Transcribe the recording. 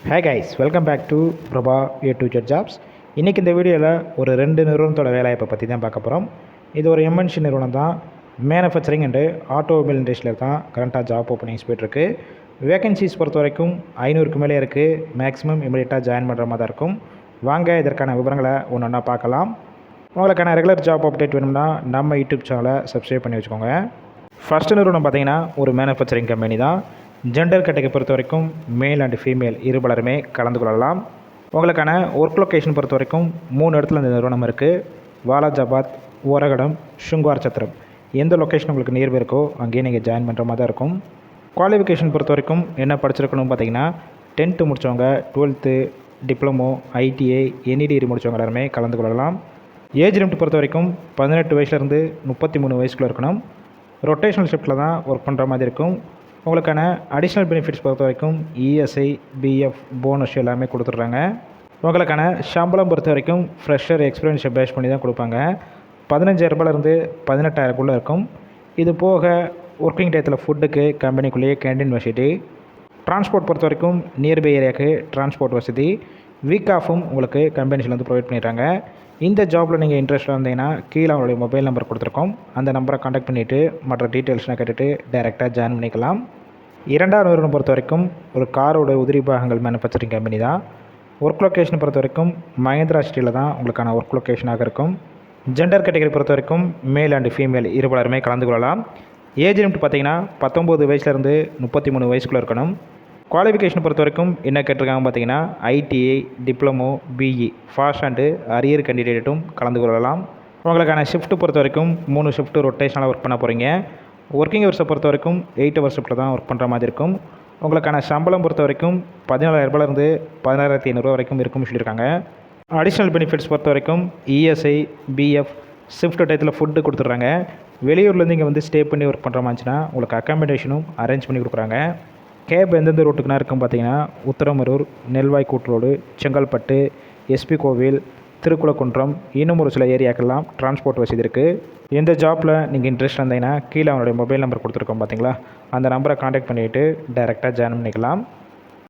Hi guys, welcome back to Prabha A to Z jobs. இன்றைக்கி இந்த வீடியோவில் ஒரு 2 நிறுவனத்தோட வேலைவாய்ப்பை பற்றி தான் பார்க்க போகிறோம். இது ஒரு எம்என்சி நிறுவனம் தான். மேனுஃபேக்சரிங் அண்டு ஆட்டோமொபைல் இண்டஸ்ட்ரியில் தான் கரண்ட்டாக ஜாப் ஓப்பனிங்ஸ் போய்ட்டுருக்கு. வேகன்சிஸ் பொறுத்த வரைக்கும் 500க்கு மேலே இருக்குது. மேக்ஸிமம் இமீடியட்டாக ஜாயின் பண்ணுற மாதிரி தான் இருக்கும். வாங்க இதற்கான விவரங்களை ஒன்று ஒன்றா பார்க்கலாம். உங்களுக்கான ரெகுலர் ஜாப் அப்டேட் வேணும்னா நம்ம யூடியூப் சேனலை சப்ஸ்கிரைப் பண்ணி வச்சுக்கோங்க. ஃபஸ்ட்டு நிறுவனம் பார்த்தீங்கன்னா ஒரு மேனுஃபேக்சரிங் கம்பெனி தான். ஜெண்டர் கேட்டகரி பொறுத்த வரைக்கும் மேல் அண்ட் ஃபீமேல் இருபலருமே கலந்து கொள்ளலாம். உங்களுக்கான ஒர்க் லொக்கேஷன் பொறுத்த வரைக்கும் 3 இடத்துல இந்த நிறுவனம் இருக்குது. வாலாஜாபாத், ஓரகடம், ஷுங்கார் சத்திரம். எந்த லொக்கேஷன் உங்களுக்கு நியர்பை இருக்கோ அங்கேயே நீங்கள் ஜாயின் பண்ணுற மாதிரி தான் இருக்கும். குவாலிஃபிகேஷன் பொறுத்த வரைக்கும் என்ன படிச்சிருக்கணும் பார்த்தீங்கன்னா 10th முடித்தவங்க, 12th, diploma, ITI, any degree முடித்தவங்க எல்லாருமே கலந்து கொள்ளலாம். ஏஜ் லிமிட் பொறுத்த வரைக்கும் 18 வயசுலேருந்து 33 வயசுக்குள்ளே இருக்கணும். ரொட்டேஷனல் ஷிஃப்ட்டில் தான் ஒர்க் பண்ணுற மாதிரி இருக்கும். உங்களுக்கான அடிஷ்னல் பெனிஃபிட்ஸ் பொறுத்த வரைக்கும் இஎஸ்ஐ, பிஎஃப், போனஸ் எல்லாமே கொடுத்துட்றாங்க. உங்களுக்கான சம்பளம் பொறுத்த வரைக்கும் ஃப்ரெஷர் எக்ஸ்பீரியன்ஸை பேஸ் பண்ணி தான் கொடுப்பாங்க. 15,000 18,000 இருக்கும். இது போக ஒர்க்கிங் டயத்தில் ஃபுட்டுக்கு கம்பெனிக்குள்ளேயே கேண்டீன் வசதி. டிரான்ஸ்போர்ட் பொறுத்த வரைக்கும் நியர்பை ஏரியாவுக்கு டிரான்ஸ்போர்ட் வசதி. வீக் ஆஃபும் உங்களுக்கு கம்பெனிஸ்லேருந்து ப்ரொவைட் பண்ணிடுறாங்க. இந்த ஜாபில் நீங்கள் இன்ட்ரெஸ்ட்டாக இருந்தீங்கன்னா கீழே அவங்களுடைய மொபைல் நம்பர் கொடுத்துருக்கோம். அந்த நம்பரை காண்டாக்ட் பண்ணிவிட்டு மற்ற டீட்டெயில்ஸ்லாம் கேட்டுட்டு டைரெக்டாக ஜாயின் பண்ணிக்கலாம். 2வது நிறுவனம் பொறுத்த வரைக்கும் ஒரு காரோட உதிரி பாகங்கள் மேனுஃபேக்சரிங் கம்பெனி தான். ஒர்க் லொக்கேஷன் பொறுத்த வரைக்கும் மஹேந்திரா சிட்டியில் தான் உங்களுக்கான ஒர்க் லொக்கேஷனாக இருக்கும். ஜெண்டர் கேட்டகரி பொறுத்த வரைக்கும் மேல் அண்ட் ஃபீமேல் இருபலருமே கலந்து கொள்ளலாம். ஏஜ் லிமிட் பார்த்தீங்கன்னா 19 வயசுலேருந்து 33 வயசுக்குள்ளே இருக்கணும். குவாலிஃபிகேஷன் பொறுத்த வரைக்கும் என்ன கேட்டிருக்காங்க பார்த்தீங்கன்னா ITI, diploma, BE, passed and arrear கேண்டிடேட்டும் கலந்து கொள்ளலாம். உங்களுக்கான ஷிஃப்ட்டு பொறுத்த வரைக்கும் 3 ஷிஃப்ட்டு ரொட்டேஷனலாக ஒர்க் பண்ண போகிறீங்க. ஒர்க்கிங் ஹவர்ஸை பொறுத்த வரைக்கும் 8 ஹவர்ஸ் ஷிஃப்ட்டில் தான் ஒர்க் பண்ணுற மாதிரி இருக்கும். உங்களுக்கான சம்பளம் பொறுத்த வரைக்கும் 14,000 16,500 வரைக்கும் இருக்கும்னு சொல்லியிருக்காங்க. அடிஷ்னல் பெனிஃபிட்ஸ் பொறுத்த வரைக்கும் இஎஸ்ஐ, பிஎஃப், ஷிஃப்ட் டயத்தில் ஃபுட்டு கொடுத்துட்றாங்க. வெளியூர்லேருந்து இங்கே வந்து ஸ்டே பண்ணி ஒர்க் பண்ணுற மாதிரிச்சுன்னா உங்களுக்கு அக்காமடேஷனும் அரேஞ்ச் பண்ணி கொடுக்குறாங்க. கேப் எந்தெந்த ரூட்டுக்குனா இருக்கும் பார்த்தீங்கன்னா உத்தரமரூர், நெல்வாய் கூட்ரோடு, செங்கல்பட்டு, எஸ்பி கோவில், திருக்குளக்குன்றம், இன்னும் ஒரு சில ஏரியாக்கெல்லாம் டிரான்ஸ்போர்ட் வசதி இருக்குது. இந்த ஜாப்பில் நீங்கள் இன்ட்ரெஸ்ட் இருந்தீங்கன்னா கீழே அவனுடைய மொபைல் நம்பர் கொடுத்துருக்கோம் பார்த்தீங்களா, அந்த நம்பரை காண்டாக்ட் பண்ணிவிட்டு டைரெக்டாக ஜாயின் பண்ணிக்கலாம்.